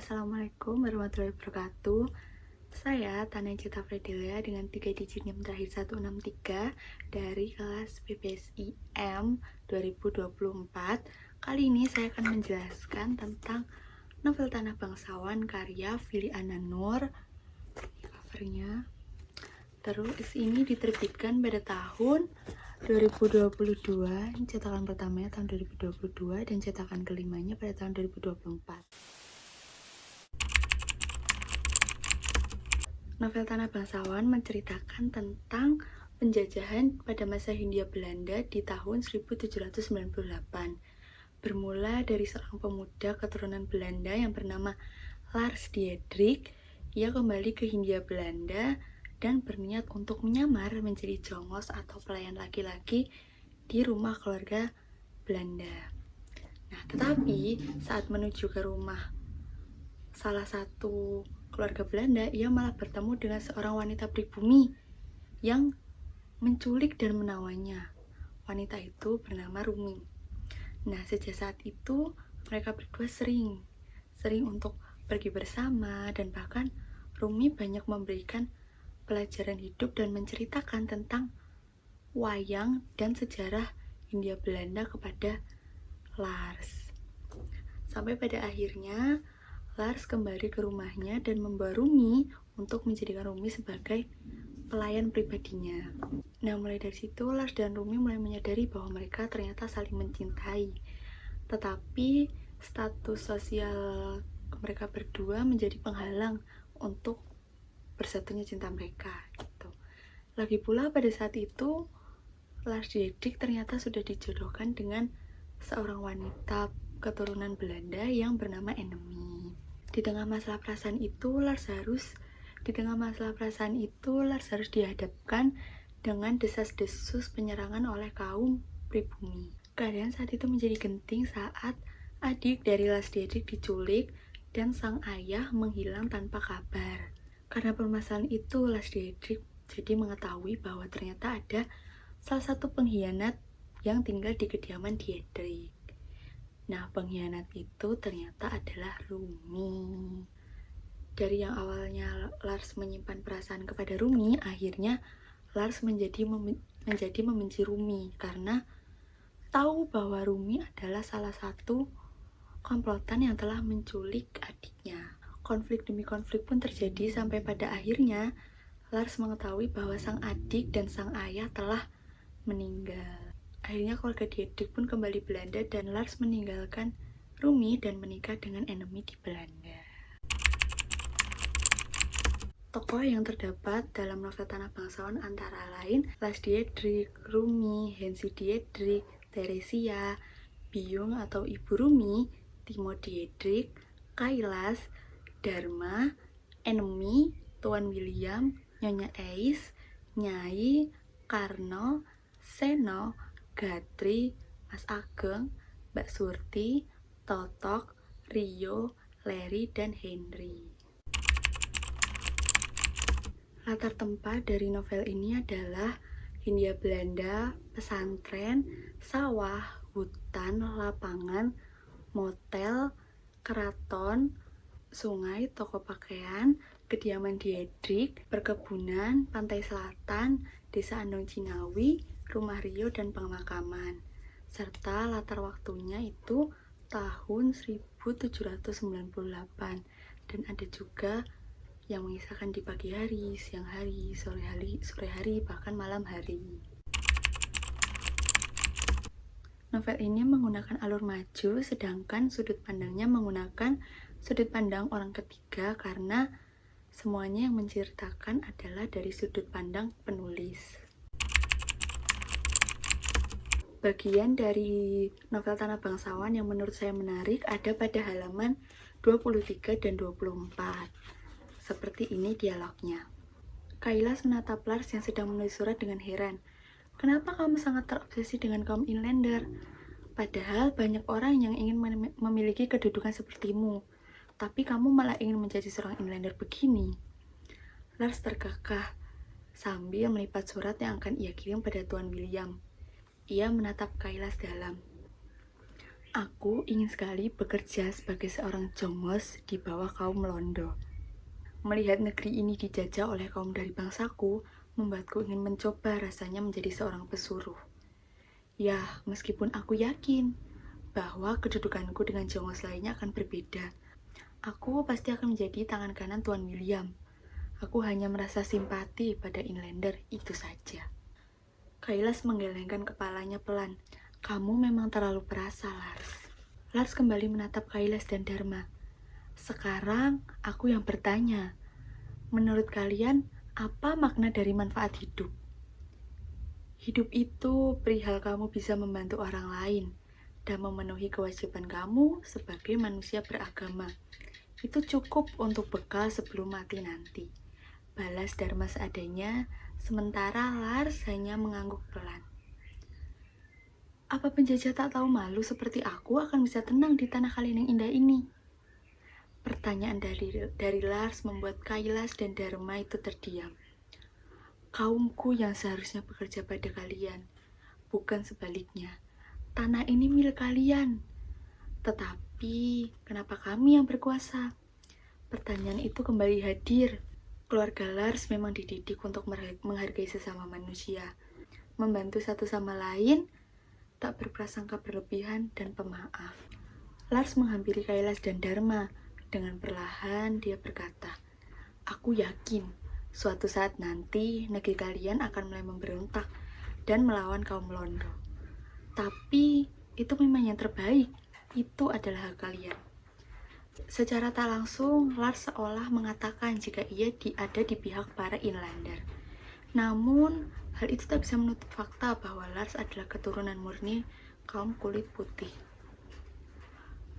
Assalamualaikum warahmatullahi wabarakatuh. Saya Tania Cita Fredelia dengan 3 digit NIM terakhir 163 dari kelas PPSI M 2024. Kali ini saya akan menjelaskan tentang novel Tanah Bangsawan karya Fili Ananur. Covernya. Terus ini diterbitkan pada tahun 2022, cetakan pertamanya tahun 2022 dan cetakan kelimanya pada tahun 2024. Novel Tanah Bangsawan menceritakan tentang penjajahan pada masa Hindia Belanda di tahun 1798. Bermula dari seorang pemuda keturunan Belanda yang bernama Lars Diedrich. Ia kembali ke Hindia Belanda dan berniat untuk menyamar menjadi jongos atau pelayan laki-laki di rumah keluarga Belanda. Nah, tetapi saat menuju ke rumah salah satu keluarga Belanda, ia malah bertemu dengan seorang wanita pribumi yang menculik dan menawannya. Wanita itu bernama Rumi. Nah, sejak saat itu mereka berdua sering untuk pergi bersama, dan bahkan Rumi banyak memberikan pelajaran hidup dan menceritakan tentang wayang dan sejarah Hindia Belanda kepada Lars. Sampai pada akhirnya Lars kembali ke rumahnya dan membawa Rumi untuk menjadikan Rumi sebagai pelayan pribadinya. Nah, mulai dari situ Lars dan Rumi mulai menyadari bahwa mereka ternyata saling mencintai. Tetapi status sosial mereka berdua menjadi penghalang untuk bersatunya cinta mereka. Gitu. Lagi pula pada saat itu Lars Diedrich ternyata sudah dijodohkan dengan seorang wanita keturunan Belanda yang bernama Enemy. Di tengah masalah perasaan itu, Lars harus dihadapkan dengan desas-desus penyerangan oleh kaum pribumi. Keadaan saat itu menjadi genting saat adik dari Lars Diedrich diculik dan sang ayah menghilang tanpa kabar. Karena permasalahan itu, Lars Diedrich jadi mengetahui bahwa ternyata ada salah satu pengkhianat yang tinggal di kediaman Diedrich. Nah, pengkhianat itu ternyata adalah Rumi. Dari yang awalnya Lars menyimpan perasaan kepada Rumi, akhirnya Lars menjadi membenci Rumi karena tahu bahwa Rumi adalah salah satu komplotan yang telah menculik adiknya. Konflik demi konflik pun terjadi sampai pada akhirnya Lars mengetahui bahwa sang adik dan sang ayah telah meninggal. Akhirnya keluarga Diedrich pun kembali Belanda dan Lars meninggalkan Rumi dan menikah dengan Enemy di Belanda. Tokoh yang terdapat dalam novel Tanah Bangsawan antara lain Lars Diedrich, Rumi, Hensi Diedrich, Teresia, Byung atau Ibu Rumi, Timo Diedrich, Kailas, Dharma, Enemy, Tuan William, Nyonya Ais, Nyai, Karno, Seno, Gatri, Mas Ageng, Mbak Surti, Totok, Rio, Leri, dan Henry. Latar tempat dari novel ini adalah Hindia Belanda, pesantren, sawah, hutan, lapangan, motel, keraton, sungai, toko pakaian, kediaman Diedrich, perkebunan, pantai selatan, desa Andong Cinawi, rumah Rio, dan pemakaman. Serta latar waktunya itu tahun 1798. Dan ada juga yang mengisahkan di pagi hari, siang hari, sore hari, bahkan malam hari. Novel ini menggunakan alur maju, sedangkan sudut pandangnya menggunakan sudut pandang orang ketiga karena semuanya yang menceritakan adalah dari sudut pandang penulis. Bagian dari novel Tanah Bangsawan yang menurut saya menarik ada pada halaman 23 dan 24. Seperti ini dialognya. Kailas menatap Lars yang sedang menulis surat dengan heran. Kenapa kamu sangat terobsesi dengan kaum inlander? Padahal banyak orang yang ingin memiliki kedudukan sepertimu. Tapi kamu malah ingin menjadi seorang inlander begini. Lars terkekeh sambil melipat surat yang akan ia kirim pada Tuan William. Ia menatap Kailas dalam. Aku ingin sekali bekerja sebagai seorang jongos di bawah kaum Londo. Melihat negeri ini dijajah oleh kaum dari bangsaku, membuatku ingin mencoba rasanya menjadi seorang pesuruh. Ya, meskipun aku yakin bahwa kedudukanku dengan jongos lainnya akan berbeda. Aku pasti akan menjadi tangan kanan Tuan William. Aku hanya merasa simpati pada Inlander, itu saja. Kailas menggelengkan kepalanya pelan. Kamu memang terlalu perasa, Lars. Lars kembali menatap Kailas dan Dharma. Sekarang aku yang bertanya. Menurut kalian, apa makna dari manfaat hidup? Hidup itu perihal kamu bisa membantu orang lain dan memenuhi kewajiban kamu sebagai manusia beragama. Itu cukup untuk bekal sebelum mati nanti. Balas Dharma seadanya, sementara Lars hanya mengangguk pelan. Apa penjajah tak tahu malu seperti aku akan bisa tenang di tanah kalian yang indah ini? Pertanyaan dari Lars membuat Kailas dan Dharma itu terdiam. Kaumku yang seharusnya bekerja pada kalian, bukan sebaliknya. Tanah ini milik kalian. Tetapi, kenapa kami yang berkuasa? Pertanyaan itu kembali hadir. Keluarga Lars memang dididik untuk menghargai sesama manusia, membantu satu sama lain, tak berprasangka berlebihan dan pemaaf. Lars menghampiri Kailas dan Dharma. Dengan perlahan dia berkata, aku yakin suatu saat nanti negeri kalian akan mulai memberontak dan melawan kaum Londo. Tapi itu memang yang terbaik. Itu adalah hak kalian. Secara tak langsung, Lars seolah mengatakan jika ia ada di pihak para Inlander. Namun, hal itu tak bisa menutup fakta bahwa Lars adalah keturunan murni kaum kulit putih.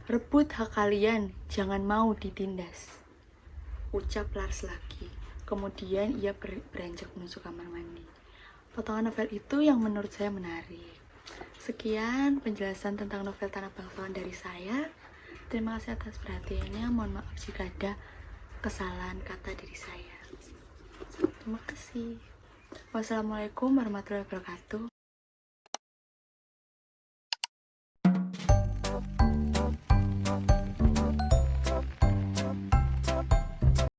Rebut hak kalian, jangan mau ditindas, ucap Lars lagi. Kemudian ia beranjak menuju kamar mandi. Potongan novel itu yang menurut saya menarik. Sekian penjelasan tentang novel Tanah Bangsawan dari saya. Terima kasih atas perhatiannya. Mohon maaf jika ada kesalahan kata dari saya. Terima kasih. Wassalamualaikum warahmatullahi wabarakatuh.